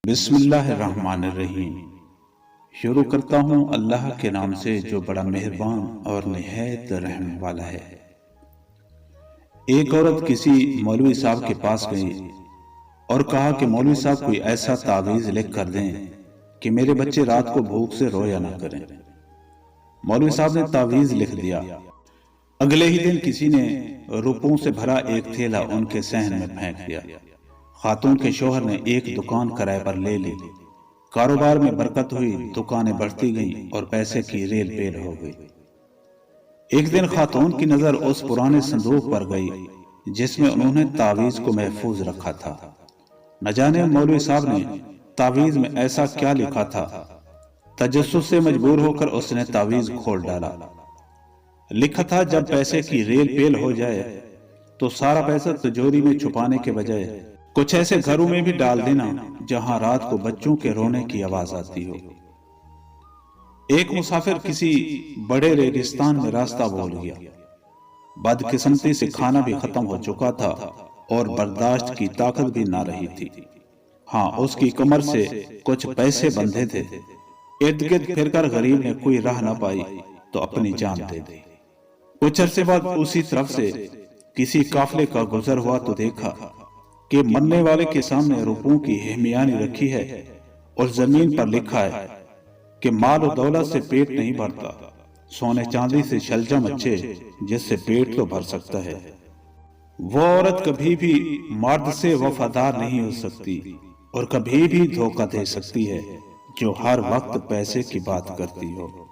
بسم اللہ الرحمن الرحیم۔ شروع کرتا ہوں اللہ کے نام سے جو بڑا مہربان اور نہایت رحم والا ہے۔ ایک عورت کسی مولوی صاحب کے پاس گئی اور کہا کہ مولوی صاحب کوئی ایسا تعویذ لکھ کر دیں کہ میرے بچے رات کو بھوک سے رویا نہ کریں۔ مولوی صاحب نے تعویذ لکھ دیا۔ اگلے ہی دن کسی نے روپوں سے بھرا ایک تھیلا ان کے صحن میں پھینک دیا۔ خاتون کے شوہر نے ایک دکان کرائے پر لے لی۔ کاروبار میں برکت ہوئی، دکانیں بڑھتی گئیں اور پیسے کی ریل پیل ہو گئی۔ ایک دن خاتون کی نظر اس پرانے صندوق پر گئی جس میں انہوں نے تعویذ کو محفوظ رکھا تھا۔ نہ جانے مولوی صاحب نے تعویذ میں ایسا کیا لکھا تھا۔ تجسس سے مجبور ہو کر اس نے تعویذ کھول ڈالا۔ لکھا تھا جب پیسے کی ریل پیل ہو جائے تو سارا پیسہ تجوری میں چھپانے کے بجائے کچھ ایسے گھروں میں بھی ڈال دینا جہاں رات کو بچوں کے رونے کی آواز آتی ہو۔ ایک مسافر کسی بڑے ریگستان میں راستہ بھول گیا۔ بدقسمتی سے کھانا بھی ختم ہو چکا تھا اور برداشت کی طاقت بھی نہ رہی تھی۔ ہاں، اس کی کمر سے کچھ پیسے بندھے تھے۔ ارد گرد پھر کر غریب نے کوئی راہ نہ پائی تو اپنی جان دے دی۔ کچھ عرصے بعد اسی طرف سے کسی قافلے کا گزر ہوا تو دیکھا کہ مرنے والے کے سامنے روپوں کی ہمیانی رکھی ہے اور زمین پر لکھا ہے کہ مال و دولت سے پیٹ نہیں بھرتا، سونے چاندی سے شلجم اچھے جس سے پیٹ تو بھر سکتا ہے۔ وہ عورت کبھی بھی مرد سے وفادار نہیں ہو سکتی اور کبھی بھی دھوکہ دے سکتی ہے جو ہر وقت پیسے کی بات کرتی ہو۔